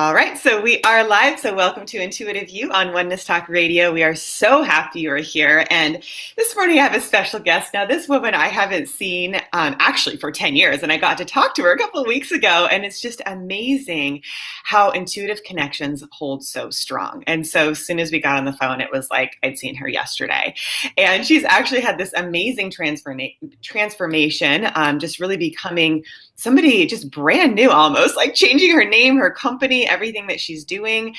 All right, so we are live. So welcome to Intuitive You on Oneness Talk Radio. We are so happy you are here. And this morning I have a special guest. Now, this woman I haven't seen actually for 10 years, and I got to talk to her a couple of weeks ago. And it's just amazing how intuitive connections hold so strong. And so as soon as we got on the phone, it was like I'd seen her yesterday. And she's actually had this amazing transformation, just really becoming somebody just brand new, almost like changing her name, her company, everything that she's doing.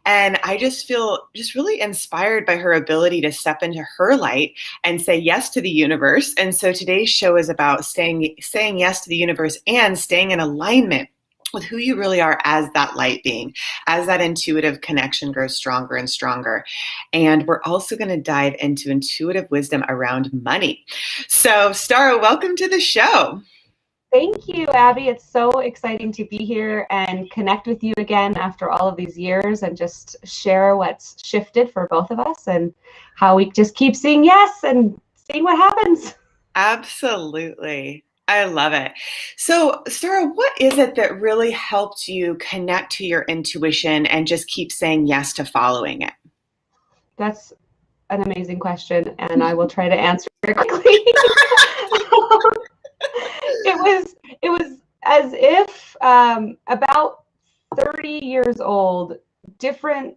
And I just feel just really inspired by her ability to step into her light and say yes to the universe. And so today's show is about saying yes to the universe and staying in alignment with who you really are as that light being, as that intuitive connection grows stronger and stronger. And we're also going to dive into intuitive wisdom around money. So Stara, welcome to the show. Thank you, Abby. It's so exciting to be here and connect with you again after all of these years and just share what's shifted for both of us and how we just keep saying yes and seeing what happens. Absolutely. I love it. So, Stara, what is it that really helped you connect to your intuition and just keep saying yes to following it? That's an amazing question, and I will try to answer it quickly. It was as if about 30 years old, different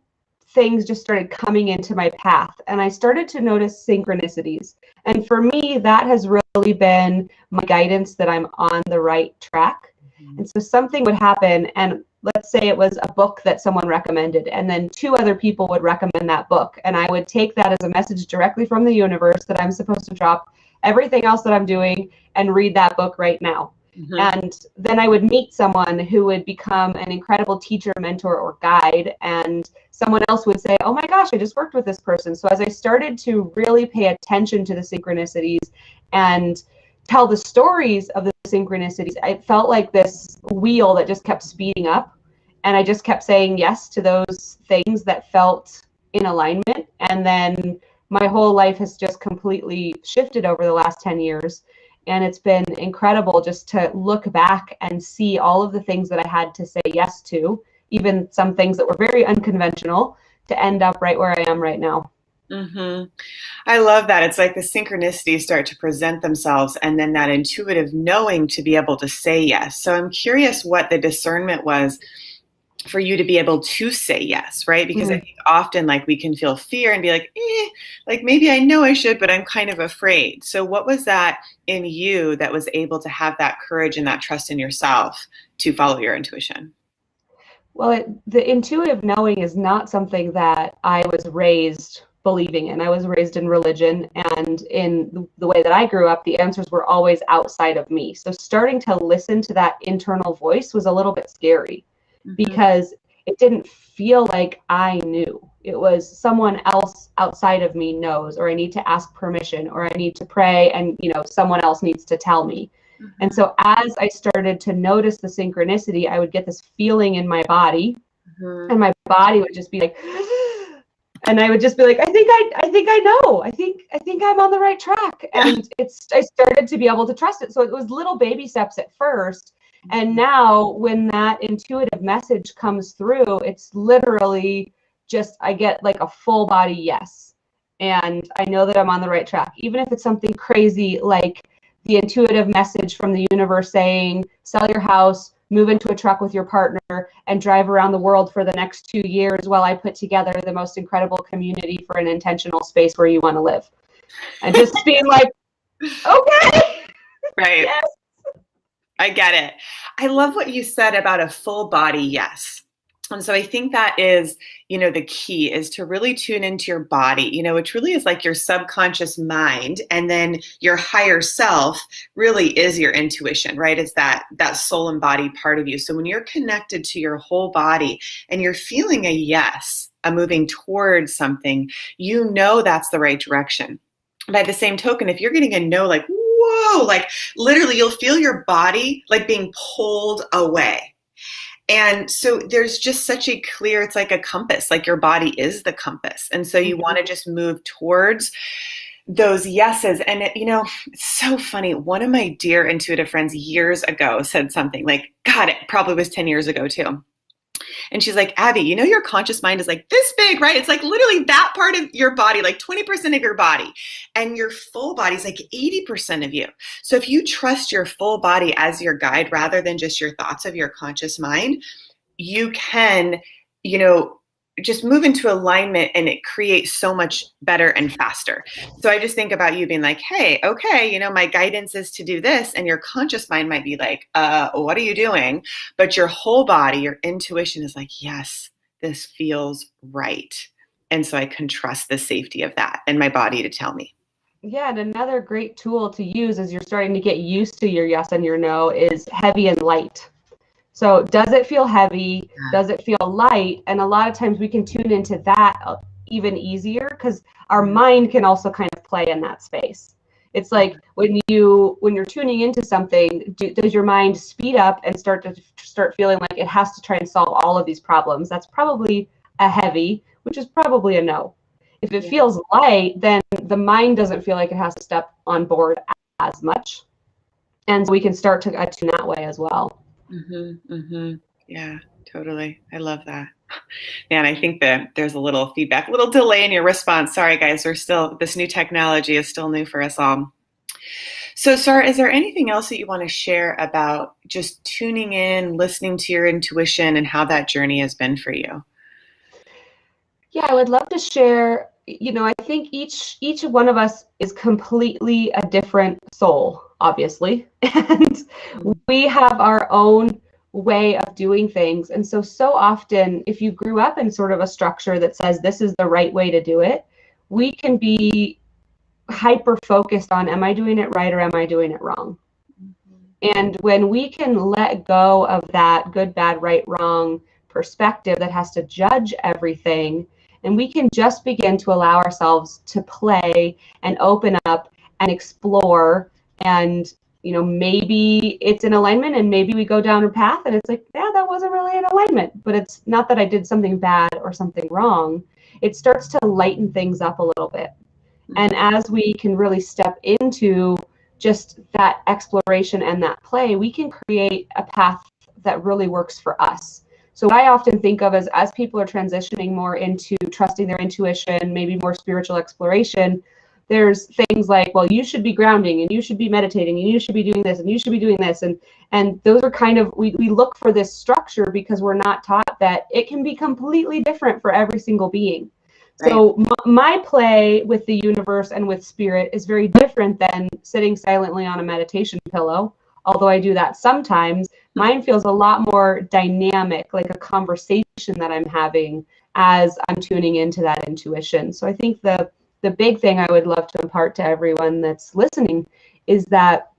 things just started coming into my path, and I started to notice synchronicities. And for me, that has really been my guidance that I'm on the right track. Mm-hmm. And so something would happen, and let's say it was a book that someone recommended, and then two other people would recommend that book, and I would take that as a message directly from the universe that I'm supposed to drop everything else that I'm doing and read that book right now. Mm-hmm. And then I would meet someone who would become an incredible teacher, mentor, or guide. And someone else would say, oh my gosh, I just worked with this person. So as I started to really pay attention to the synchronicities and tell the stories of the synchronicities, I felt like this wheel that just kept speeding up. And I just kept saying yes to those things that felt in alignment. And then my whole life has just completely shifted over the last 10 years. And it's been incredible just to look back and see all of the things that I had to say yes to, even some things that were very unconventional, to end up right where I am right now. Mm-hmm. I love that. It's like the synchronicities start to present themselves and then that intuitive knowing to be able to say yes. So I'm curious what the discernment was for you to be able to say yes, right? Because I think often like we can feel fear and be like maybe I know I should, but I'm kind of afraid. So what was that in you that was able to have that courage and that trust in yourself to follow your intuition? Well, the intuitive knowing is not something that I was raised believing in. I was raised in religion, and in the way that I grew up, the answers were always outside of me. So starting to listen to that internal voice was a little bit scary. Because it didn't feel like I knew. It was someone else outside of me knows, or I need to ask permission, or I need to pray, and someone else needs to tell me. Mm-hmm. And so as I started to notice the synchronicity, I would get this feeling in my body, and my body would just be like, and I would just be like, I think I know. I think I'm on the right track. And I started to be able to trust it. So it was little baby steps at first. And now when that intuitive message comes through, it's literally just, I get like a full body yes. And I know that I'm on the right track. Even if it's something crazy like the intuitive message from the universe saying, sell your house, move into a truck with your partner, and drive around the world for the next 2 years while I put together the most incredible community for an intentional space where you want to live. And just being like, okay. Right. Yes. I get it. I love what you said about a full body yes. And so I think that is, the key is to really tune into your body, which really is like your subconscious mind. And then your higher self really is your intuition, right? It's that soul and body part of you. So when you're connected to your whole body and you're feeling a yes, a moving towards something, that's the right direction. By the same token, if you're getting a no, like, whoa, like literally you'll feel your body like being pulled away. And so there's just such a clear, it's like a compass, like your body is the compass. And so you want to just move towards those yeses. And it's so funny. One of my dear intuitive friends years ago said something like, God, it probably was 10 years ago too. And she's like, Abby, you know, your conscious mind is like this big, right? It's like literally that part of your body, like 20% of your body. And your full body is like 80% of you. So if you trust your full body as your guide rather than just your thoughts of your conscious mind, you can, you know, just move into alignment, and it creates so much better and faster. So I just think about you being like, hey, okay, you know, my guidance is to do this. And your conscious mind might be like, what are you doing? But your whole body, your intuition is like, yes, this feels right. And so I can trust the safety of that and my body to tell me. Yeah, and another great tool to use as you're starting to get used to your yes and your no is heavy and light. So does it feel heavy? Does it feel light? And a lot of times we can tune into that even easier, because our mind can also kind of play in that space. It's like when you're tuning into something, does your mind speed up and start feeling like it has to try and solve all of these problems? That's probably a heavy, which is probably a no. If it feels light, then the mind doesn't feel like it has to step on board as much. And so we can start to tune that way as well. Yeah, totally. I love that. And I think that there's a little feedback, a little delay in your response. Sorry, guys, this new technology is still new for us all. So, Stara, is there anything else that you want to share about just tuning in, listening to your intuition, and how that journey has been for you? Yeah, I would love to share. You know, I think each one of us is completely a different soul, obviously, and we have our own way of doing things. And so often, if you grew up in sort of a structure that says this is the right way to do it, we can be hyper focused on, am I doing it right or am I doing it wrong? And when we can let go of that good, bad, right, wrong perspective that has to judge everything, and we can just begin to allow ourselves to play and open up and explore, and you know, maybe it's in alignment and maybe we go down a path and it's like, yeah, that wasn't really in alignment, but it's not that I did something bad or something wrong. It starts to lighten things up a little bit. And as we can really step into just that exploration and that play, we can create a path that really works for us. So what I often think of as people are transitioning more into trusting their intuition, maybe more spiritual exploration, there's things like, well, you should be grounding and you should be meditating and you should be doing this and you should be doing this. And those are kind of, we look for this structure because we're not taught that it can be completely different for every single being. Right. So my play with the universe and with spirit is very different than sitting silently on a meditation pillow. Although I do that sometimes, mine feels a lot more dynamic, like a conversation that I'm having as I'm tuning into that intuition. So I think the big thing I would love to impart to everyone that's listening is that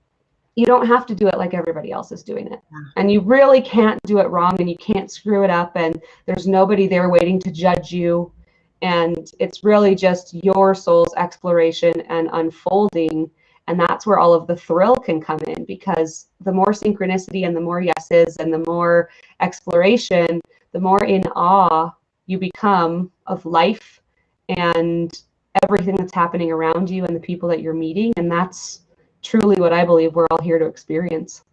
you don't have to do it like everybody else is doing it. And you really can't do it wrong, and you can't screw it up, and there's nobody there waiting to judge you. And it's really just your soul's exploration and unfolding. And that's where all of the thrill can come in, because the more synchronicity and the more yeses and the more exploration, the more in awe you become of life and everything that's happening around you and the people that you're meeting. And that's truly what I believe we're all here to experience.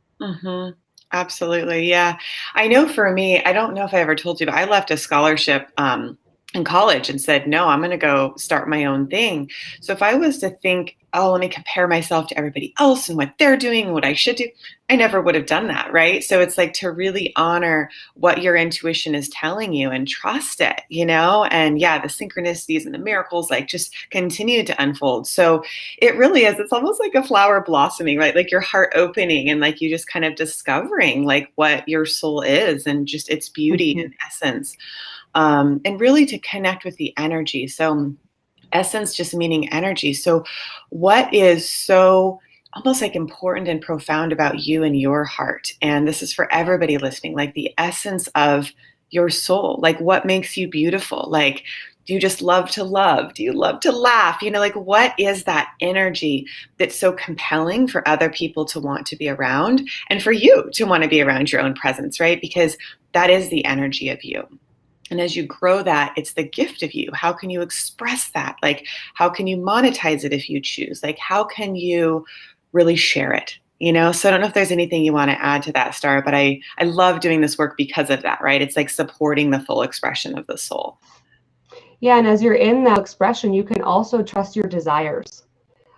Absolutely. Yeah. I know for me, I don't know if I ever told you, but I left a scholarship in college and said, no, I'm going to go start my own thing. So if I was to think, oh, let me compare myself to everybody else and what they're doing and what I should do, I never would have done that, right? So it's like to really honor what your intuition is telling you and trust it, you know? And yeah, the synchronicities and the miracles like just continue to unfold. So it really is, it's almost like a flower blossoming, right? Like your heart opening and like you just kind of discovering like what your soul is and just its beauty and essence. And really to connect with the energy. So essence just meaning energy. So what is so almost like important and profound about you and your heart? And this is for everybody listening, like the essence of your soul, like what makes you beautiful? Like, do you just love to love? Do you love to laugh? You know, like what is that energy that's so compelling for other people to want to be around and for you to want to be around your own presence, right? Because that is the energy of you. And as you grow that, it's the gift of you. How can you express that? Like, how can you monetize it if you choose? Like, how can you really share it? So I don't know if there's anything you want to add to that, Stara, but I love doing this work because of that, right? It's like supporting the full expression of the soul. Yeah, and as you're in that expression, you can also trust your desires.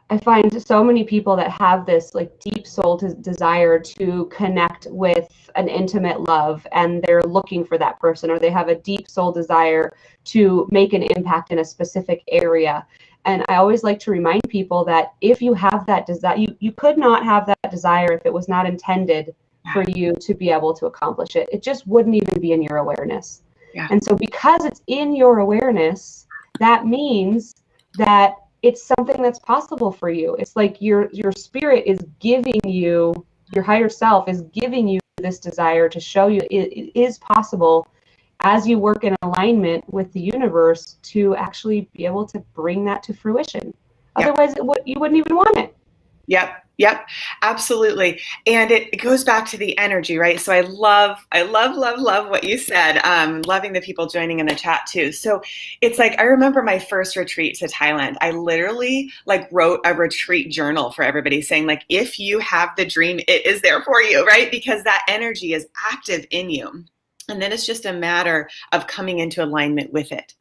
I find so many people that have this like deep soul desire to connect with an intimate love, and they're looking for that person, or they have a deep soul desire to make an impact in a specific area. And I always like to remind people that if you have that desire, you could not have that desire if it was not intended for you to be able to accomplish it. It just wouldn't even be in your awareness. Yeah. And so because it's in your awareness, that means that it's something that's possible for you. It's like your spirit is giving you, your higher self is giving you this desire to show you it is possible as you work in alignment with the universe to actually be able to bring that to fruition. Yep. Otherwise, you wouldn't even want it. Yep, absolutely. And it goes back to the energy, right? So I love what you said. Loving the people joining in the chat too. So it's like, I remember my first retreat to Thailand. I literally like wrote a retreat journal for everybody saying like, if you have the dream, it is there for you, right? Because that energy is active in you. And then it's just a matter of coming into alignment with it.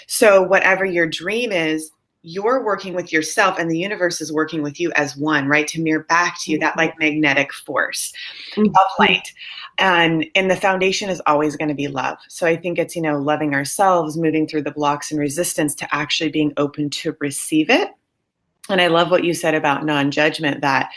So whatever your dream is, you're working with yourself and the universe is working with you as one, right? To mirror back to you that like magnetic force of light. And the foundation is always going to be love. So I think it's, loving ourselves, moving through the blocks and resistance to actually being open to receive it. And I love what you said about non-judgment, that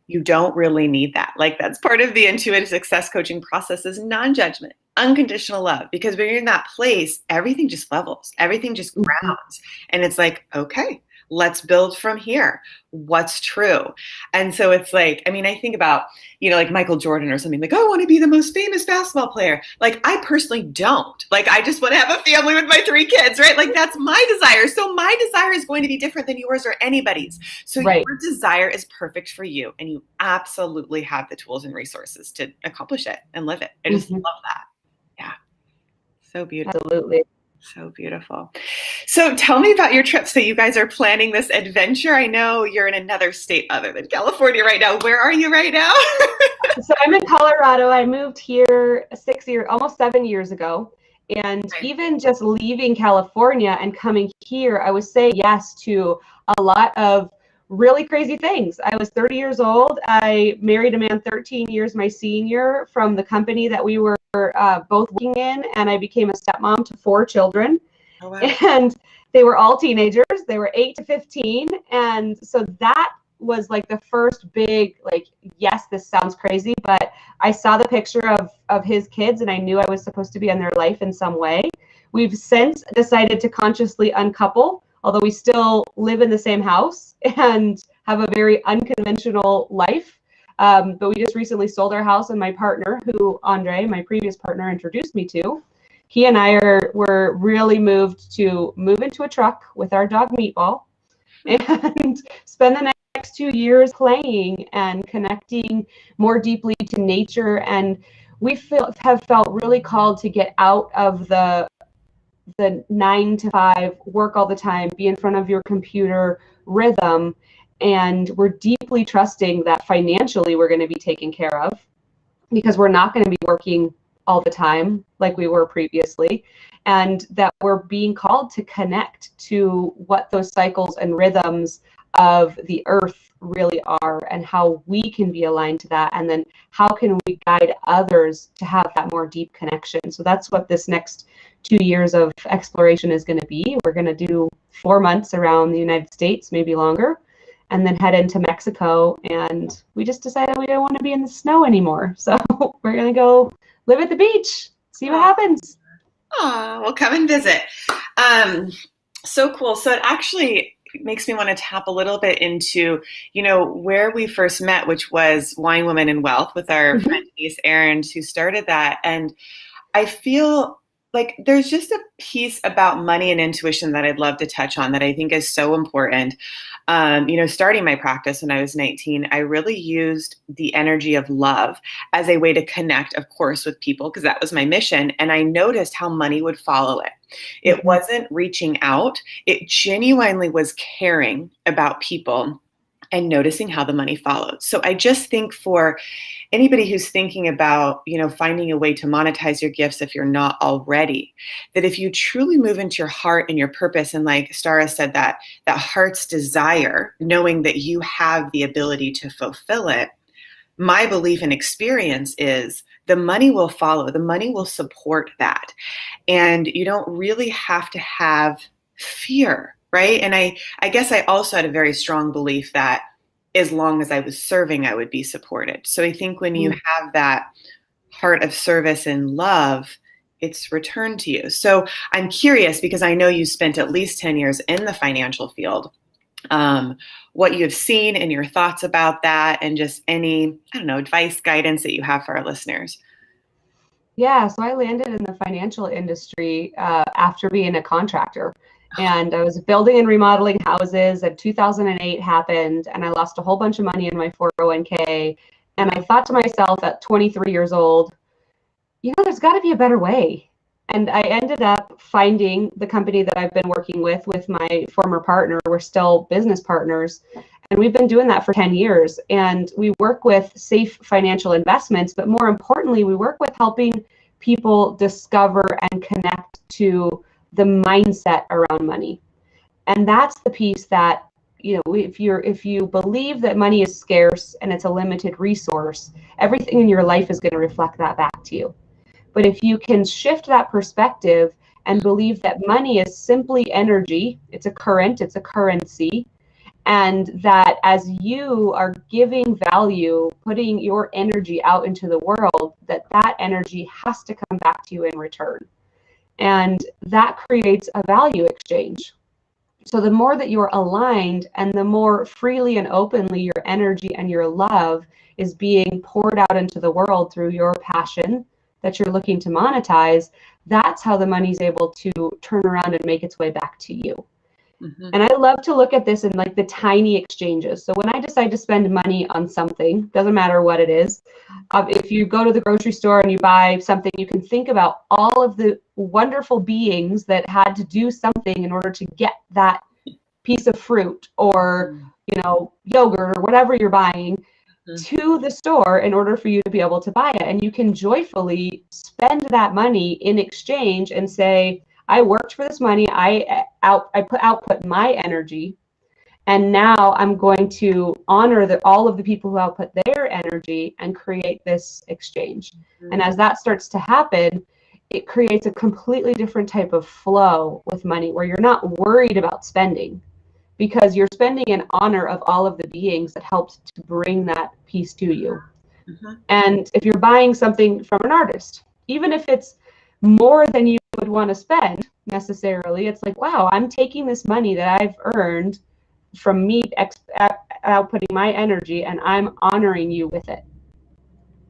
you don't really need that. Like that's part of the intuitive success coaching process is non-judgment, unconditional love, because when you're in that place, everything just levels, everything just grounds. And it's like, okay, let's build from here. What's true? And so it's like, I mean, I think about, like Michael Jordan or something like, I want to be the most famous basketball player. Like I personally don't. Like I just want to have a family with my 3 kids, right? Like that's my desire. So my desire is going to be different than yours or anybody's. So your desire is perfect for you. And you absolutely have the tools and resources to accomplish it and live it. I just love that. Yeah. So beautiful. Absolutely. So beautiful. So tell me about your trip. So you guys are planning this adventure. I know you're in another state other than California right now. Where are you right now? So I'm in Colorado. I moved here almost 7 years ago. And even just leaving California and coming here, I was saying yes to a lot of really crazy things. I was 30 years old. I married a man 13 years my senior from the company that we were both working in, and I became a stepmom to 4 children. Oh, wow. And they were all teenagers. They were 8 to 15. And so that was like the first big, like, yes, this sounds crazy, but I saw the picture of his kids and I knew I was supposed to be in their life in some way. We've since decided to consciously uncouple, although we still live in the same house and have a very unconventional life. But we just recently sold our house, and my partner, who Andre, my previous partner, introduced me to, he and I were really moved to move into a truck with our dog Meatball and spend the next 2 years playing and connecting more deeply to nature. And we have felt really called to get out of the 9 to 5, work all the time, be in front of your computer rhythm. And we're deeply trusting that financially we're going to be taken care of, because we're not going to be working all the time like we were previously, and that we're being called to connect to what those cycles and rhythms of the earth really are and how we can be aligned to that, and then how can we guide others to have that more deep connection. So that's what this next 2 years of exploration is going to be. We're going to do 4 months around the United States, maybe longer, and then head into Mexico. And we just decided we don't want to be in the snow anymore. So we're going to go live at the beach, see what happens. Oh, well, come and visit. So cool. So it actually makes me want to tap a little bit into, where we first met, which was Wine, Women, and Wealth with our friend Denise Ahrens, who started that. And I feel like there's just a piece about money and intuition that I'd love to touch on that I think is so important. Starting my practice when I was 19, I really used the energy of love as a way to connect, of course, with people, because that was my mission. And I noticed how money would follow it. It wasn't reaching out. It genuinely was caring about people and noticing how the money followed. So I just think for anybody who's thinking about, finding a way to monetize your gifts if you're not already, that if you truly move into your heart and your purpose, and like Stara said, that heart's desire, knowing that you have the ability to fulfill it, my belief and experience is the money will follow. The money will support that. And you don't really have to have fear, right? And I guess I also had a very strong belief that as long as I was serving, I would be supported. So I think when you have that heart of service and love, it's returned to you. So I'm curious, because I know you spent at least 10 years in the financial field, what you've seen and your thoughts about that, and just any, advice, guidance that you have for our listeners. Yeah, so I landed in the financial industry after being a contractor. And I was building and remodeling houses, and 2008 happened, and I lost a whole bunch of money in my 401k. And I thought to myself at 23 years old, there's got to be a better way. And I ended up finding the company that I've been working with my former partner. We're still business partners, and we've been doing that for 10 years. And we work with safe financial investments, but more importantly, we work with helping people discover and connect to the mindset around money. And that's the piece that, if you believe that money is scarce and it's a limited resource, everything in your life is going to reflect that back to you. But if you can shift that perspective and believe that money is simply energy, it's a current, it's a currency, and that as you are giving value, putting your energy out into the world, that energy has to come back to you in return. And that creates a value exchange. So the more that you're aligned and the more freely and openly your energy and your love is being poured out into the world through your passion that you're looking to monetize, that's how the money's able to turn around and make its way back to you. Mm-hmm. And I love to look at this in like the tiny exchanges. So when I decide to spend money on something, doesn't matter what it is, if you go to the grocery store and you buy something, you can think about all of the wonderful beings that had to do something in order to get that piece of fruit or, yogurt or whatever you're buying to the store in order for you to be able to buy it. And you can joyfully spend that money in exchange and say, I worked for this money, I output my energy, and now I'm going to honor all of the people who output their energy and create this exchange. And as that starts to happen, it creates a completely different type of flow with money where you're not worried about spending, because you're spending in honor of all of the beings that helped to bring that piece to you. And if you're buying something from an artist, even if it's more than you would want to spend necessarily, it's like, wow, I'm taking this money that I've earned from me outputting my energy, and I'm honoring you with it.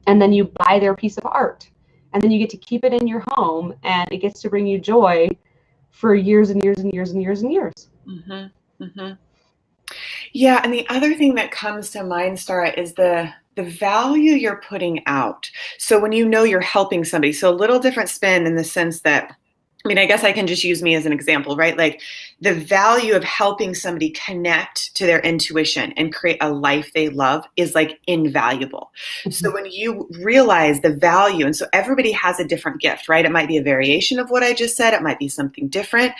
And then you buy their piece of art, and then you get to keep it in your home, and it gets to bring you joy for years and years and years and years and years. Yeah, and the other thing that comes to mind, Stara, is the value you're putting out. So when you're helping somebody, so a little different spin in the sense that, I guess I can just use me as an example, right? Like the value of helping somebody connect to their intuition and create a life they love is like invaluable. So when you realize the value, and so everybody has a different gift, right? It might be a variation of what I just said. It might be something different,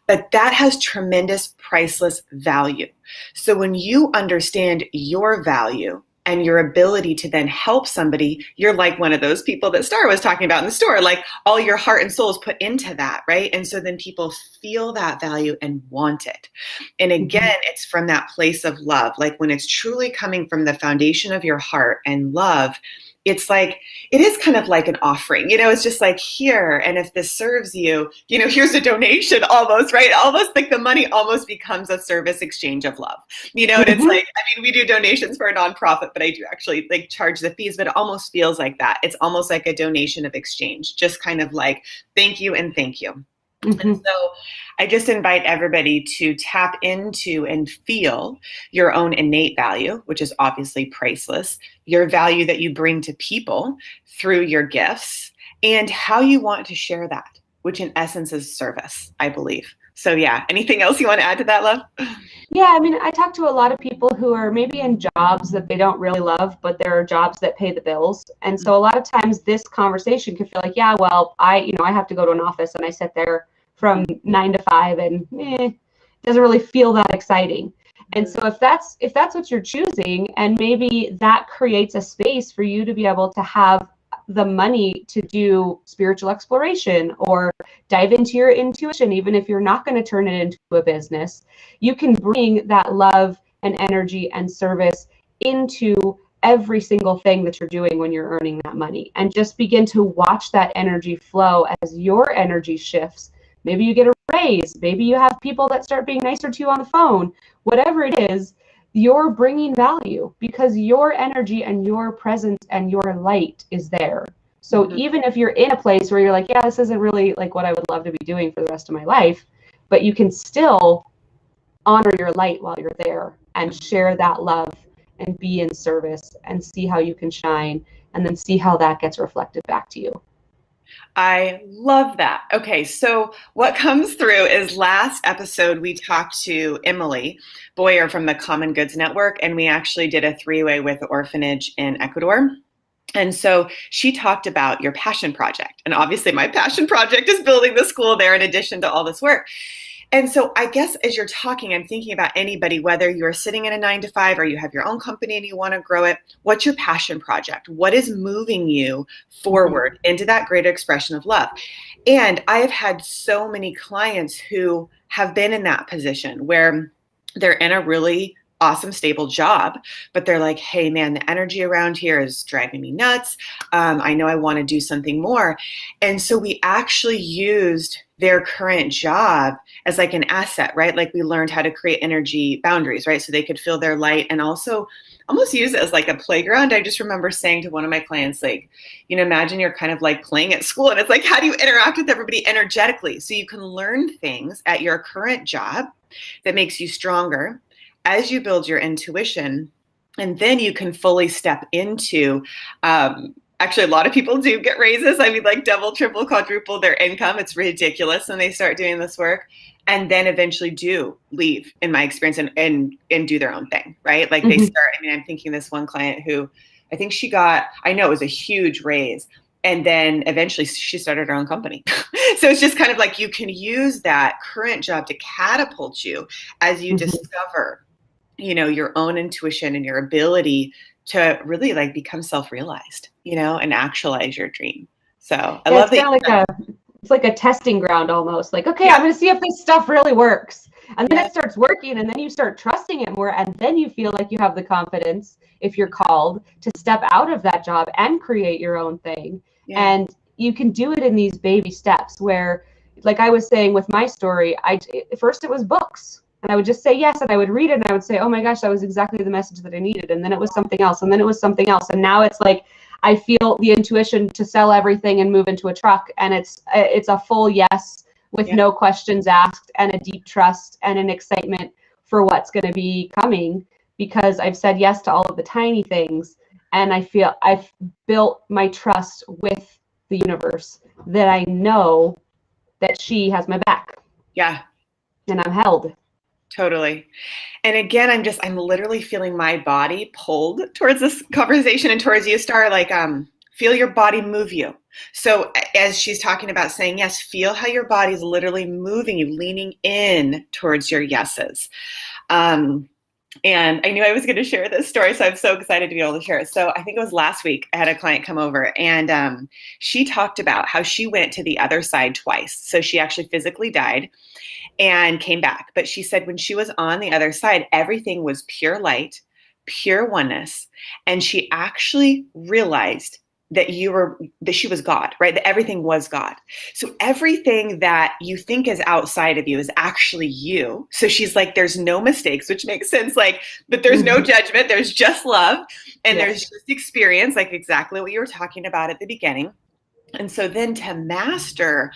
but that has tremendous priceless value. So when you understand your value and your ability to then help somebody, you're like one of those people that Stara was talking about in the store, like all your heart and soul is put into that, right? And so then people feel that value and want it. And again, it's from that place of love. Like when it's truly coming from the foundation of your heart and love, it's like, it is kind of like an offering, it's just like, here, and if this serves you, here's a donation almost, right? Almost like the money almost becomes a service exchange of love, and it's like, we do donations for a nonprofit, but I do actually like charge the fees, but it almost feels like that. It's almost like a donation of exchange, just kind of like, thank you and thank you. And so I just invite everybody to tap into and feel your own innate value, which is obviously priceless, your value that you bring to people through your gifts, and how you want to share that, which in essence is service, I believe. So yeah, anything else you want to add to that, love? Yeah, I mean, I talk to a lot of people who are maybe in jobs that they don't really love, but there are jobs that pay the bills. And so a lot of times this conversation can feel like, yeah, well, I have to go to an office and I sit there from 9 to 5 and it doesn't really feel that exciting. And so if that's what you're choosing, and maybe that creates a space for you to be able to have the money to do spiritual exploration or dive into your intuition, even if you're not going to turn it into a business, you can bring that love and energy and service into every single thing that you're doing when you're earning that money, and just begin to watch that energy flow as your energy shifts. Maybe you get a raise, maybe you have people that start being nicer to you on the phone, whatever it is, you're bringing value because your energy and your presence and your light is there. So even if you're in a place where you're like, yeah, this isn't really like what I would love to be doing for the rest of my life, but you can still honor your light while you're there and share that love and be in service and see how you can shine, and then see how that gets reflected back to you. I love that. Okay, so what comes through is last episode we talked to Emily Boyer from the Common Goods Network, and we actually did a three-way with the orphanage in Ecuador. And so she talked about your passion project. And obviously my passion project is building the school there in addition to all this work. And so I guess as you're talking, I'm thinking about anybody, whether you're sitting in a 9 to 5 or you have your own company and you want to grow it. What's your passion project? What is moving you forward into that greater expression of love? And I have had so many clients who have been in that position where they're in a really awesome, stable job, but they're like, hey, man, the energy around here is driving me nuts. I know I want to do something more. And so we actually used their current job as like an asset, right? Like we learned how to create energy boundaries, right? So they could feel their light and also almost use it as like a playground. I just remember saying to one of my clients, like, imagine you're kind of like playing at school and it's like, how do you interact with everybody energetically? So you can learn things at your current job that makes you stronger as you build your intuition, and then you can fully step into, actually a lot of people do get raises. I mean, like double, triple, quadruple their income. It's ridiculous when they start doing this work, and then eventually do leave, in my experience, and do their own thing, right? Like they start, I mean, I'm thinking this one client who I think she got, I know it was a huge raise, and then eventually she started her own company. So it's just kind of like you can use that current job to catapult you as you discover your own intuition and your ability to really like become self-realized, and actualize your dream. So I love that. It's like a testing ground almost. Like, okay, I'm going to see if this stuff really works. And then it starts working, and then you start trusting it more, and then you feel like you have the confidence, if you're called, to step out of that job and create your own thing. And you can do it in these baby steps where, like I was saying with my story, first it was books. And I would just say yes, and I would read it, and I would say, oh my gosh, that was exactly the message that I needed. And then it was something else, and then it was something else. And now it's like I feel the intuition to sell everything and move into a truck. And it's a full yes with no questions asked, and a deep trust and an excitement for what's going to be coming, because I've said yes to all of the tiny things. And I feel I've built my trust with the universe, that I know that she has my back. Yeah. And I'm held. Totally. And again, I'm literally feeling my body pulled towards this conversation and towards you, Star, like, feel your body move you. So as she's talking about saying yes, feel how your body's literally moving you, leaning in towards your yeses. And I knew I was going to share this story, so I'm so excited to be able to share it. So I think it was last week, I had a client come over, and she talked about how she went to the other side twice. So she actually physically died and came back. But she said when she was on the other side, everything was pure light, pure oneness. And she actually realized that she was God, right? That everything was God. So everything that you think is outside of you is actually you. So she's like, there's no mistakes, which makes sense. Like, but there's no judgment. There's just love. And there's just experience, like exactly what you were talking about at the beginning. And so then to master,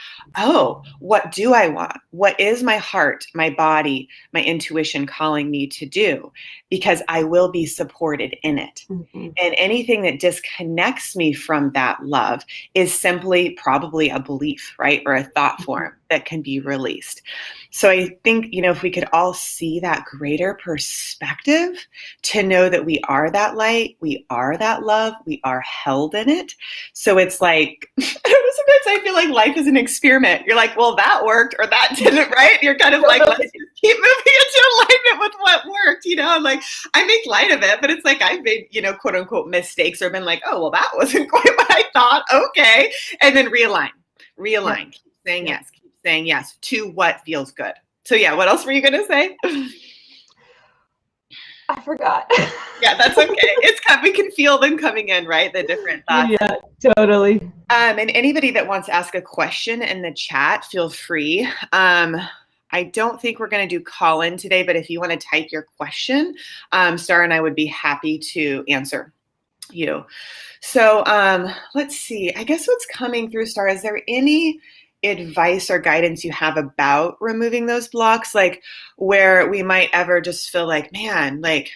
what do I want? What is my heart, my body, my intuition calling me to do? Because I will be supported in it. And anything that disconnects me from that love is simply probably a belief, right? Or a thought form. that can be released. So I think, if we could all see that greater perspective, to know that we are that light, we are that love, we are held in it. So it's like, I don't know, sometimes I feel like life is an experiment. You're like, well, that worked or that didn't, right? You're kind of like, let's just keep moving into alignment with what worked, like I make light of it, but it's like I've made, quote unquote mistakes, or been like, oh, well, that wasn't quite what I thought. Okay. And then realign, Yep. keep saying yes to what feels good. So yeah, what else were you going to say? I forgot. Yeah, that's okay. We can feel them coming in, right? The different thoughts. Yeah, totally. And anybody that wants to ask a question in the chat, feel free. I don't think we're going to do call-in today, but if you want to type your question, Stara and I would be happy to answer you. So let's see. I guess what's coming through, Stara, is there any advice or guidance you have about removing those blocks, like where we might ever just feel like, man, like,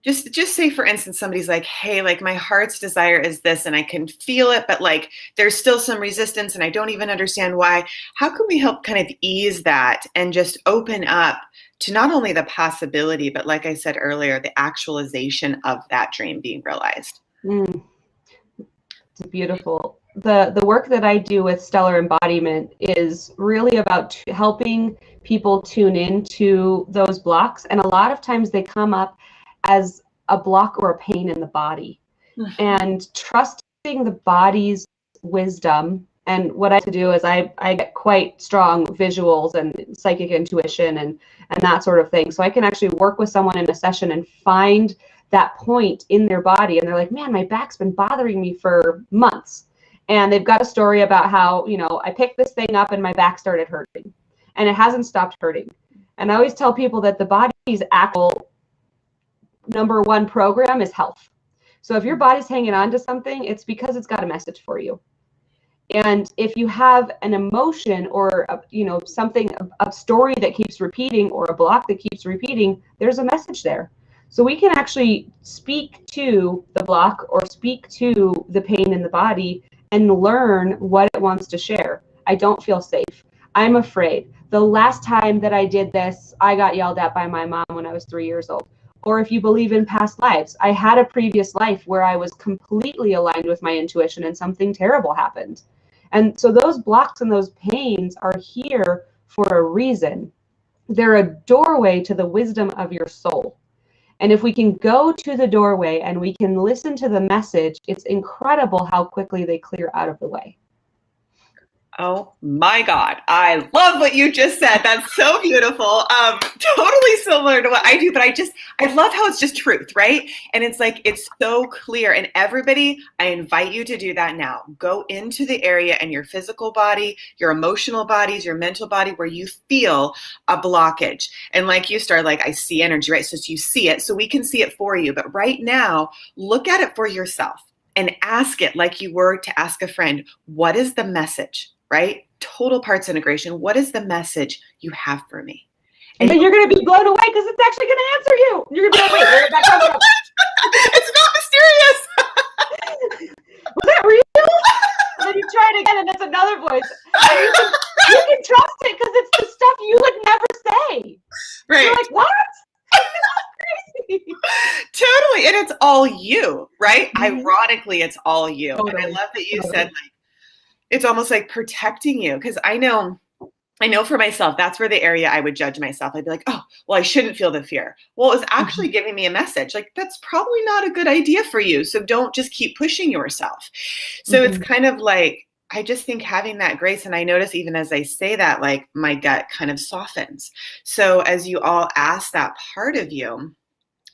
just say, for instance, somebody's like, hey, like my heart's desire is this and I can feel it, but like there's still some resistance and I don't even understand why. How can we help kind of ease that and just open up to not only the possibility, but like I said earlier, the actualization of that dream being realized? It's beautiful. The work that I do with stellar embodiment is really about helping people tune into those blocks. And a lot of times they come up as a block or a pain in the body. And trusting the body's wisdom. And what I have to do is I get quite strong visuals and psychic intuition and that sort of thing. So I can actually work with someone in a session and find that point in their body. And they're like, man, my back's been bothering me for months. And they've got a story about how, I picked this thing up and my back started hurting and it hasn't stopped hurting. And I always tell people that the body's actual number one program is health. So if your body's hanging on to something, it's because it's got a message for you. And if you have an emotion or, something, a story that keeps repeating or a block that keeps repeating, there's a message there. So we can actually speak to the block or speak to the pain in the body and learn what it wants to share. I don't feel safe. I'm afraid. The last time that I did this, I got yelled at by my mom when I was 3 years old. Or if you believe in past lives, I had a previous life where I was completely aligned with my intuition and something terrible happened. And so those blocks and those pains are here for a reason. They're a doorway to the wisdom of your soul. And if we can go to the doorway and we can listen to the message, it's incredible how quickly they clear out of the way. Oh my God. I love what you just said. That's so beautiful. Totally similar to what I do, but I love how it's just truth, right? And it's like, it's so clear. And everybody, I invite you to do that now. Go into the area in your physical body, your emotional bodies, your mental body, where you feel a blockage. And like you start, like, I see energy, right? So you see it, so we can see it for you. But right now, look at it for yourself and ask it like you were to ask a friend, what is the message? Right? Total parts integration. What is the message you have for me? And then you're going to be blown away because it's actually going to answer you. You're going to be like, wait, where did that come from? It's not mysterious. Was that real? And then you try it again and it's another voice. And you can trust it because it's the stuff you would never say. Right. You're like, what? Totally. And it's all you, right? Mm-hmm. Ironically, it's all you. Totally. And I love that you said, like, it's almost like protecting you, because I know for myself, that's where the area I would judge myself. I'd be like, oh, well, I shouldn't feel the fear. Well, it was actually giving me a message. Like, that's probably not a good idea for you. So don't just keep pushing yourself. So it's kind of like, I just think having that grace, and I notice even as I say that, like my gut kind of softens. So as you all ask that part of you,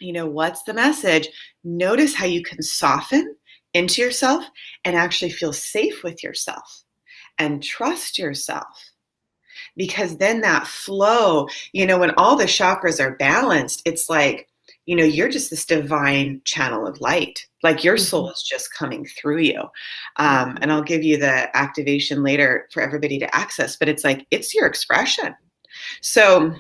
what's the message? Notice how you can soften into yourself and actually feel safe with yourself and trust yourself. Because then that flow, when all the chakras are balanced, it's like, you're just this divine channel of light. Like your soul is just coming through you. And I'll give you the activation later for everybody to access, but it's like, it's your expression. So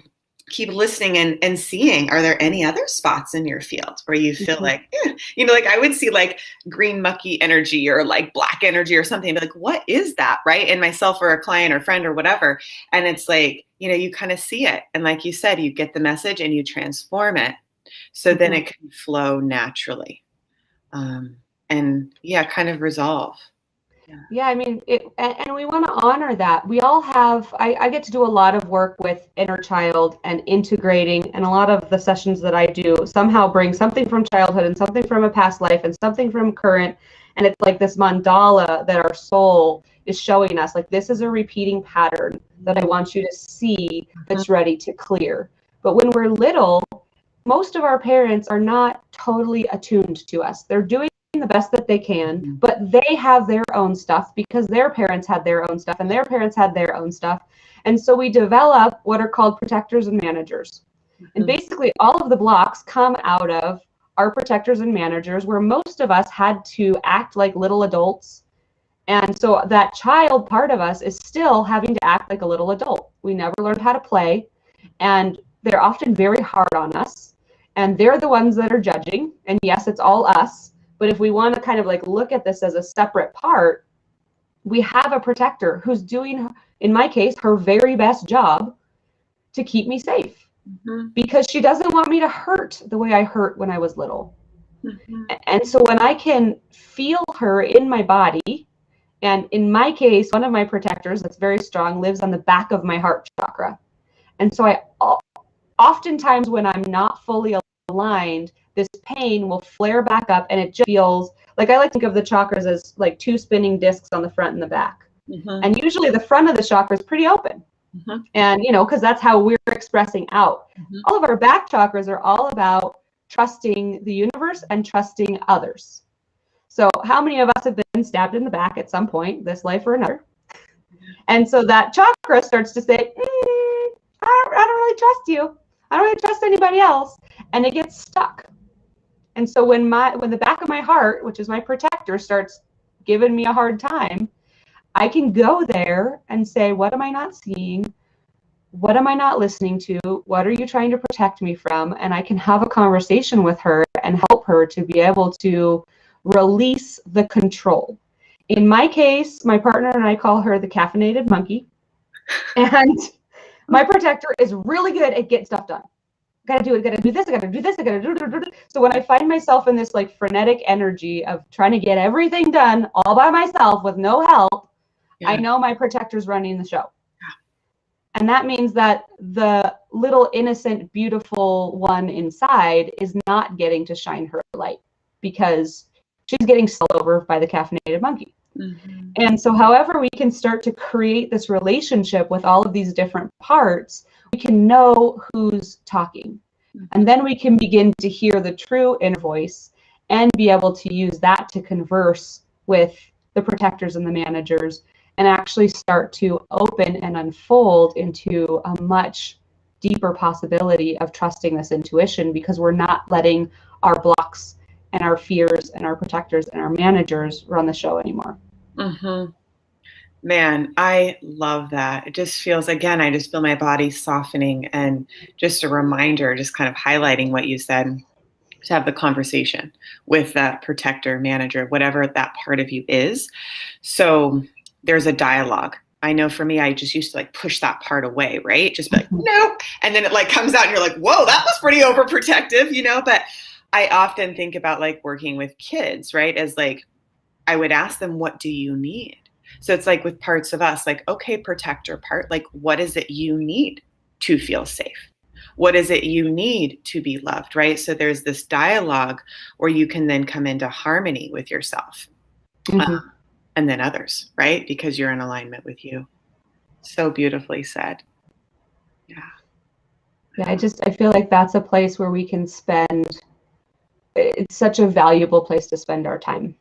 keep listening and seeing, are there any other spots in your field where you feel like, like I would see like green mucky energy or like black energy or something, but like, what is that? Right. In myself or a client or friend or whatever. And it's like, you kind of see it. And like you said, you get the message and you transform it. So then it can flow naturally. And kind of resolve. Yeah, I mean, and we want to honor that. We all have, I get to do a lot of work with inner child and integrating, and a lot of the sessions that I do somehow bring something from childhood and something from a past life and something from current. And it's like this mandala that our soul is showing us, like, this is a repeating pattern that I want you to see that's ready to clear. But when we're little, most of our parents are not totally attuned to us. They're doing the best that they can, but they have their own stuff because their parents had their own stuff and their parents had their own stuff. And so we develop what are called protectors and managers. And basically all of the blocks come out of our protectors and managers, where most of us had to act like little adults. And so that child part of us is still having to act like a little adult. We never learned how to play, and they're often very hard on us, and they're the ones that are judging. And yes, it's all us. But if we want to kind of like look at this as a separate part, we have a protector who's doing, in my case, her very best job to keep me safe, because she doesn't want me to hurt the way I hurt when I was little. And so when I can feel her in my body, and in my case, one of my protectors that's very strong lives on the back of my heart chakra. And so I oftentimes, when I'm not fully aligned, this pain will flare back up, and it just feels like, I like to think of the chakras as like two spinning discs on the front and the back. And usually the front of the chakra is pretty open. And, because that's how we're expressing out. All of our back chakras are all about trusting the universe and trusting others. So how many of us have been stabbed in the back at some point, this life or another? And so that chakra starts to say, I don't really trust you. I don't really trust anybody else. And it gets stuck. And so when the back of my heart, which is my protector, starts giving me a hard time, I can go there and say, what am I not seeing? What am I not listening to? What are you trying to protect me from? And I can have a conversation with her and help her to be able to release the control. In my case, my partner and I call her the caffeinated monkey. And my protector is really good at getting stuff done. Gotta do it, gotta do this, I gotta do this, I gotta do. So when I find myself in this like frenetic energy of trying to get everything done all by myself with no help, I know my protector's running the show. And that means that the little innocent, beautiful one inside is not getting to shine her light, because she's getting sold over by the caffeinated monkey. And so however we can start to create this relationship with all of these different parts, we can know who's talking. And then we can begin to hear the true inner voice and be able to use that to converse with the protectors and the managers, and actually start to open and unfold into a much deeper possibility of trusting this intuition, because we're not letting our blocks and our fears and our protectors and our managers run the show anymore. Man, I love that. It just feels, again, I just feel my body softening, and just a reminder, just kind of highlighting what you said, to have the conversation with that protector, manager, whatever that part of you is. So there's a dialogue. I know for me, I just used to like push that part away, right? Just be like, nope. And then it like comes out and you're like, whoa, that was pretty overprotective, but I often think about like working with kids, right? As like, I would ask them, what do you need? So it's like with parts of us, like, okay, protector part, like, what is it you need to feel safe? What is it you need to be loved, right? So there's this dialogue where you can then come into harmony with yourself and then others, right? Because you're in alignment with you. So beautifully said. Yeah. I feel like that's a place where we can spend, it's such a valuable place to spend our time.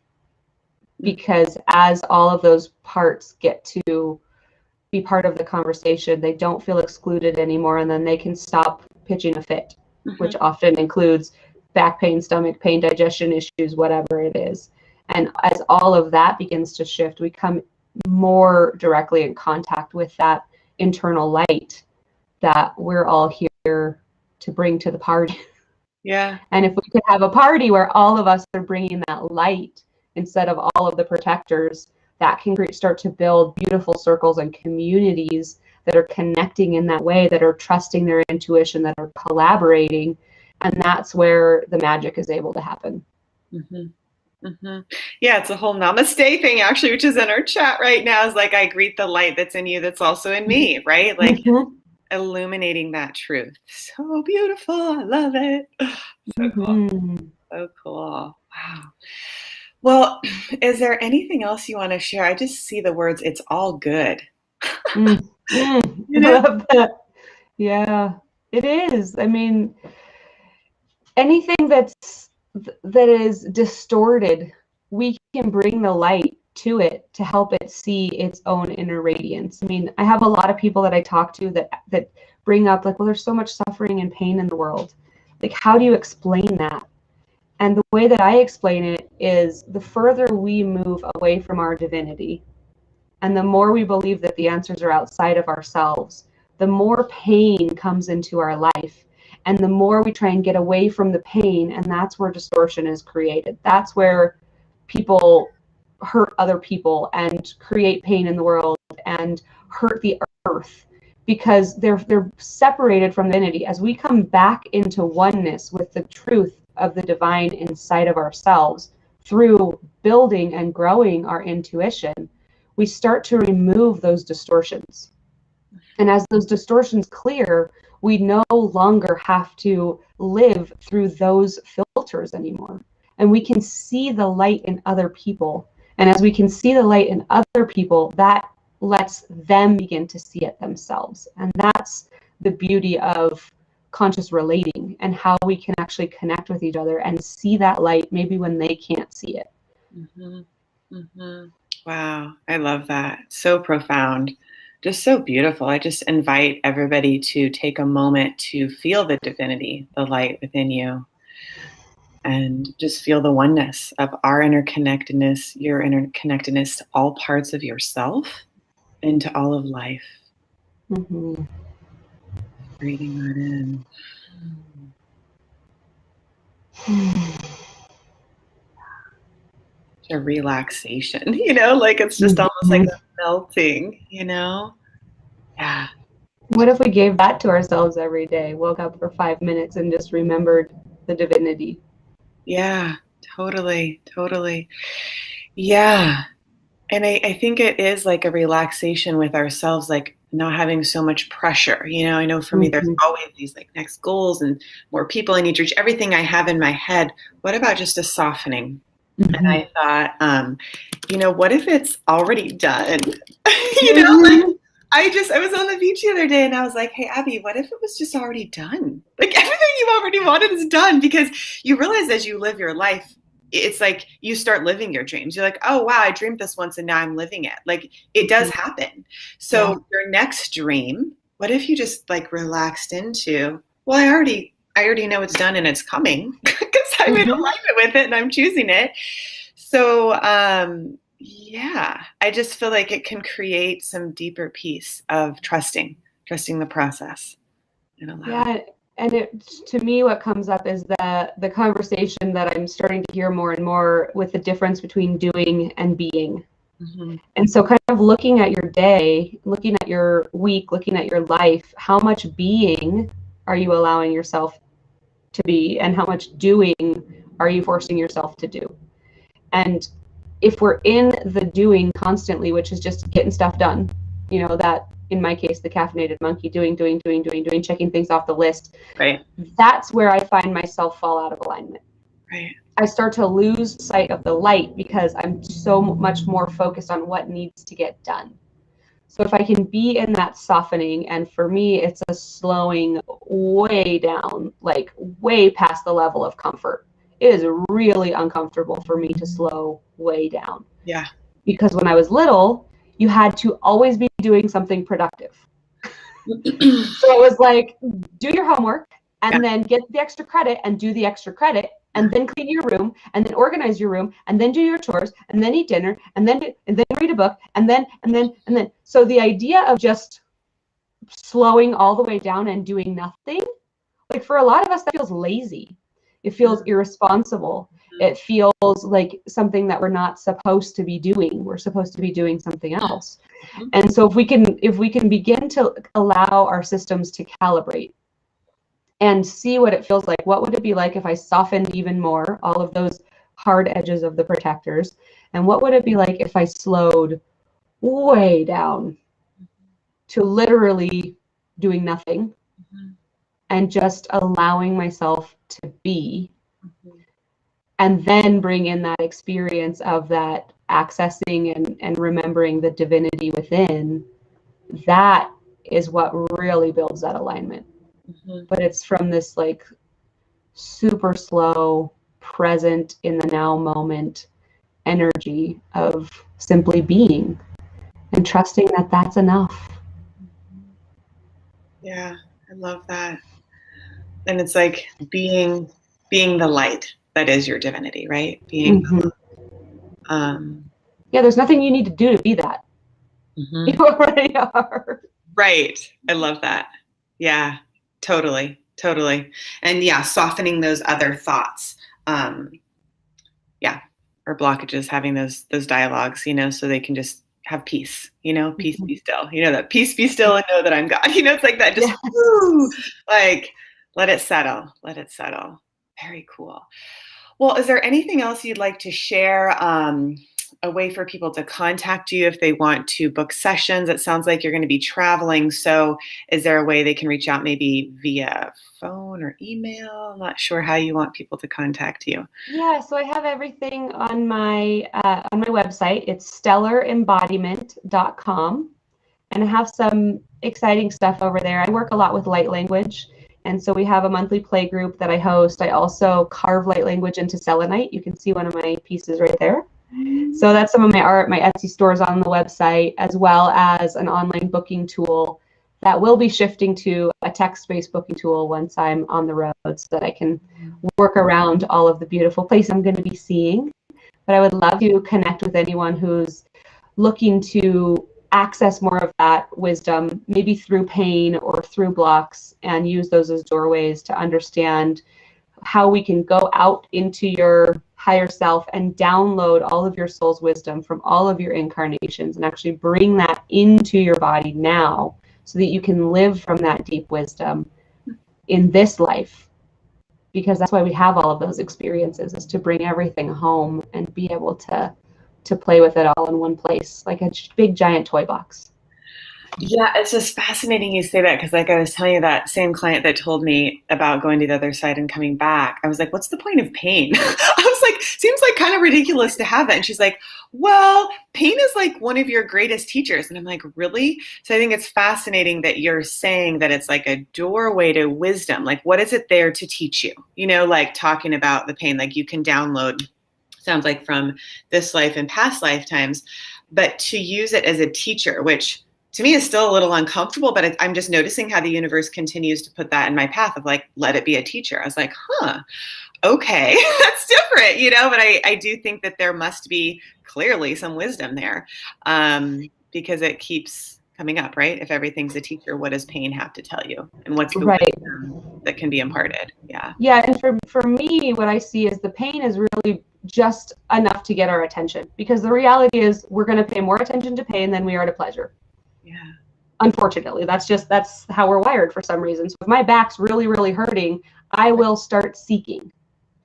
Because as all of those parts get to be part of the conversation, they don't feel excluded anymore, and then they can stop pitching a fit, which often includes back pain, stomach pain, digestion issues, whatever it is. And as all of that begins to shift, we come more directly in contact with that internal light that we're all here here to bring to the party. Yeah. And if we could have a party where all of us are bringing that light instead of all of the protectors, that can start to build beautiful circles and communities that are connecting in that way, that are trusting their intuition, that are collaborating. And that's where the magic is able to happen. Mm-hmm. Mm-hmm. Yeah, it's a whole namaste thing, actually, which is in our chat right now. Is like, I greet the light that's in you that's also in me, right? Like illuminating that truth. So beautiful. I love it. So cool. So cool. Wow. Well, is there anything else you want to share? I just see the words, it's all good. You know? I love that. Yeah, it is. I mean, anything that is distorted, we can bring the light to it to help it see its own inner radiance. I mean, I have a lot of people that I talk to that bring up like, well, there's so much suffering and pain in the world. Like, how do you explain that? And the way that I explain it is, the further we move away from our divinity, and the more we believe that the answers are outside of ourselves, the more pain comes into our life. And the more we try and get away from the pain, and that's where distortion is created. That's where people hurt other people and create pain in the world and hurt the earth, because they're separated from divinity. As we come back into oneness with the truth of the divine inside of ourselves through building and growing our intuition, we start to remove those distortions. And as those distortions clear, we no longer have to live through those filters anymore. And we can see the light in other people. And as we can see the light in other people, that lets them begin to see it themselves. And that's the beauty of conscious relating, and how we can actually connect with each other and see that light maybe when they can't see it. Mm-hmm. Mm-hmm. Wow, I love that. So profound. Just so beautiful. I just invite everybody to take a moment to feel the divinity, the light within you, and just feel the oneness of our interconnectedness, your interconnectedness to all parts of yourself and to all of life. Mm-hmm. Breathing that in. A relaxation, like it's just almost like a melting, Yeah. What if we gave that to ourselves every day? Woke up for 5 minutes and just remembered the divinity. Yeah, totally. Yeah. And I think it is like a relaxation with ourselves, like not having so much pressure. I know for me, there's always these like next goals and more people I need to reach, everything I have in my head. What about just a softening? And I thought, what if it's already done? I was on the beach the other day and I was like, hey, Abby, what if it was just already done? Like everything you already wanted is done, because you realize as you live your life, it's like you start living your dreams. You're like, oh, wow, I dreamed this once and now I'm living it. Like it does happen. So your next dream, what if you just like relaxed into, well, I already know it's done and it's coming because I'm in alignment with it and I'm choosing it. So, yeah, I just feel like it can create some deeper peace of trusting the process. Yeah, and to me, what comes up is the conversation that I'm starting to hear more and more with the difference between doing and being. And so kind of looking at your day, looking at your week, looking at your life, how much being are you allowing yourself to be, and how much doing are you forcing yourself to do? And if we're in the doing constantly, which is just getting stuff done, that in my case, the caffeinated monkey, doing, checking things off the list. Right. That's where I find myself fall out of alignment. Right. I start to lose sight of the light because I'm so much more focused on what needs to get done. So if I can be in that softening, and for me, it's a slowing way down, like way past the level of comfort. It is really uncomfortable for me to slow way down. Yeah. Because when I was little, you had to always be doing something productive. So it was like, do your homework and then get the extra credit and do the extra credit, and then clean your room, and then organize your room, and then do your chores, and then eat dinner, and then read a book, and then. So the idea of just slowing all the way down and doing nothing, like for a lot of us, that feels lazy. It feels irresponsible. It feels like something that we're not supposed to be doing. We're supposed to be doing something else. And so if we can begin to allow our systems to calibrate and see what it feels like, what would it be like if I softened even more all of those hard edges of the protectors? And what would it be like if I slowed way down to literally doing nothing and just allowing myself to be, and then bring in that experience of that accessing and remembering the divinity within? That is what really builds that alignment. But it's from this like super slow, present in the now moment energy of simply being and trusting that that's enough. Yeah, I love that. And it's like being the light that is your divinity, right? Being yeah, there's nothing you need to do to be that. You already are. Right. I love that. Yeah, totally. And yeah, softening those other thoughts. Or blockages, having those dialogues, so they can just have peace, peace, be still, that peace, be still, and know that I'm God. It's like that, just like, let it settle. Very cool. Well, is there anything else you'd like to share? A way for people to contact you if they want to book sessions? It sounds like you're going to be traveling. So is there a way they can reach out maybe via phone or email? I'm not sure how you want people to contact you. Yeah, so I have everything on my website. It's stellarembodiment.com. And I have some exciting stuff over there. I work a lot with light language. And so we have a monthly play group that I host. I also carve light language into selenite. You can see one of my pieces right there. So that's some of my art. My Etsy store is on the website, as well as an online booking tool that will be shifting to a text-based booking tool once I'm on the road, so that I can work around all of the beautiful places I'm going to be seeing. But I would love to connect with anyone who's looking to access more of that wisdom, maybe through pain or through blocks, and use those as doorways to understand how we can go out into your higher self and download all of your soul's wisdom from all of your incarnations and actually bring that into your body now, so that you can live from that deep wisdom in this life. Because that's why we have all of those experiences, is to bring everything home and be able to play with it all in one place, like a big giant toy box. Yeah, it's just fascinating you say that, because like I was telling you, that same client that told me about going to the other side and coming back, I was like, what's the point of pain? I was like, seems like kind of ridiculous to have it. And she's like, well, pain is like one of your greatest teachers. And I'm like, really? So I think it's fascinating that you're saying that it's like a doorway to wisdom. Like, what is it there to teach you? Like talking about the pain, like you can download, sounds like, from this life and past lifetimes, but to use it as a teacher, which to me is still a little uncomfortable, but I'm just noticing how the universe continues to put that in my path of like, let it be a teacher. I was like, okay, that's different, but I do think that there must be clearly some wisdom there, because it keeps coming up, right? If everything's a teacher, what does pain have to tell you? And what's the wisdom that can be imparted? Yeah. Yeah, and for me, what I see is the pain is really just enough to get our attention, because the reality is we're going to pay more attention to pain than we are to pleasure. Yeah. Unfortunately, that's how we're wired for some reason. So if my back's really, really hurting, I will start seeking.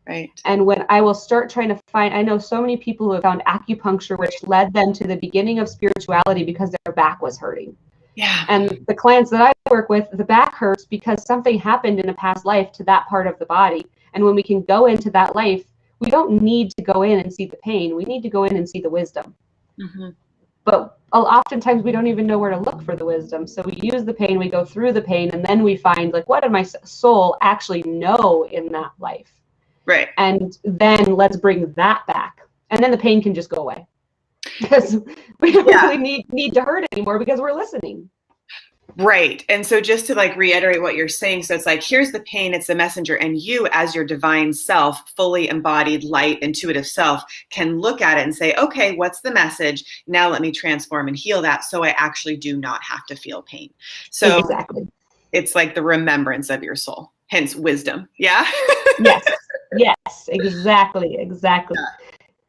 Right. And when I will start trying to find, I know so many people who have found acupuncture, which led them to the beginning of spirituality because their back was hurting. Yeah. And the clients that I work with, the back hurts because something happened in a past life to that part of the body. And when we can go into that life, we don't need to go in and see the pain. We need to go in and see the wisdom. Mm-hmm. But oftentimes we don't even know where to look for the wisdom. So we use the pain, we go through the pain, and then we find, like, what did my soul actually know in that life? Right. And then let's bring that back. And then the pain can just go away. Because we don't really need to hurt anymore, because we're listening. Right. And so just to like reiterate what you're saying, so it's like, here's the pain, it's the messenger, and you as your divine self, fully embodied light, intuitive self, can look at it and say, okay, what's the message? Now let me transform and heal that so I actually do not have to feel pain. So Exactly. it's like the remembrance of your soul, hence wisdom. Yeah. Yes. Yes. Exactly. Exactly.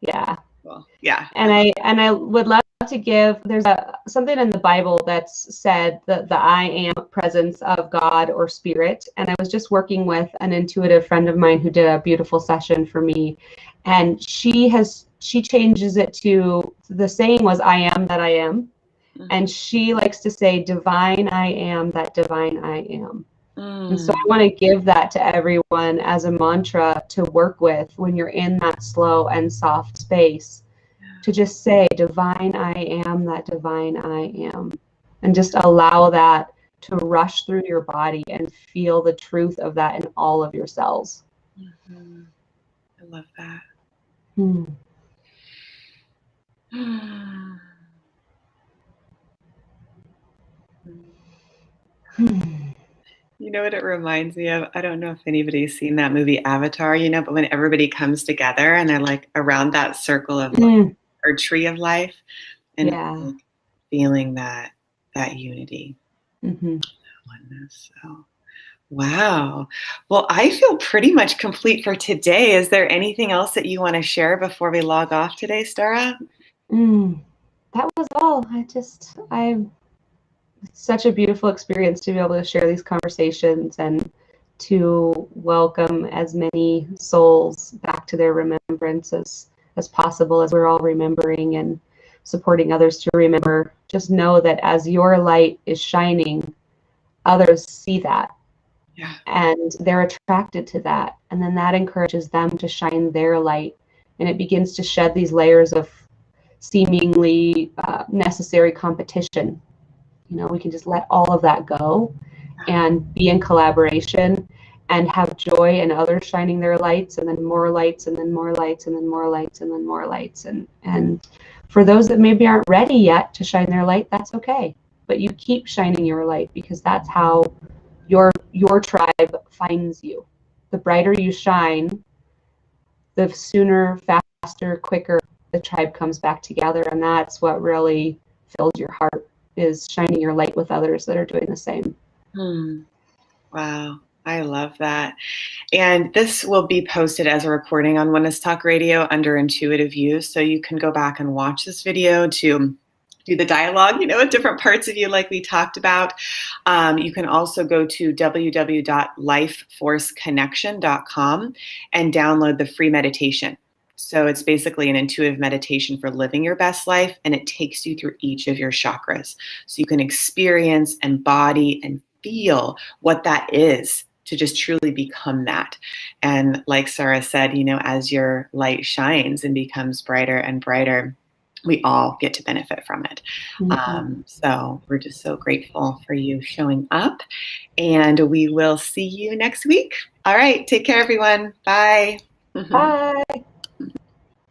Yeah. Well, yeah. And I would love to give, there's something in the Bible that's said that the I am presence of God or spirit. And I was just working with an intuitive friend of mine who did a beautiful session for me. And she changes it to, the saying was, I am that I am. And she likes to say, divine I am that divine I am. And so I want to give that to everyone as a mantra to work with when you're in that slow and soft space, to just say, divine I am that divine I am. And just allow that to rush through your body and feel the truth of that in all of your cells. I love that. You know what it reminds me of? I don't know if anybody's seen that movie Avatar, but when everybody comes together and they're like around that circle of life, or tree of life, and like feeling that unity, oneness. So, wow. Well, I feel pretty much complete for today. Is there anything else that you want to share before we log off today, Stara? That was all. It's such a beautiful experience to be able to share these conversations and to welcome as many souls back to their remembrance as possible, as we're all remembering and supporting others to remember. Just know that as your light is shining, others see that. Yeah. And they're attracted to that. And then that encourages them to shine their light. And it begins to shed these layers of seemingly necessary competition. We can just let all of that go and be in collaboration and have joy in others shining their lights, and then more lights, and then more lights, and then more lights, and then more lights. And for those that maybe aren't ready yet to shine their light, that's okay. But you keep shining your light, because that's how your tribe finds you. The brighter you shine, the sooner, faster, quicker the tribe comes back together. And that's what really fills your heart, is shining your light with others that are doing the same. Wow. I love that. And this will be posted as a recording on Oneness Talk Radio under Intuitive You. So you can go back and watch this video to do the dialogue, with different parts of you like we talked about. You can also go to www.lifeforceconnection.com and download the free meditation. So it's basically an intuitive meditation for living your best life, and it takes you through each of your chakras. So you can experience, embody, and feel what that is to just truly become that. And like Sarah said, as your light shines and becomes brighter and brighter, we all get to benefit from it. So we're just so grateful for you showing up, and we will see you next week. All right. Take care, everyone. Bye. Bye.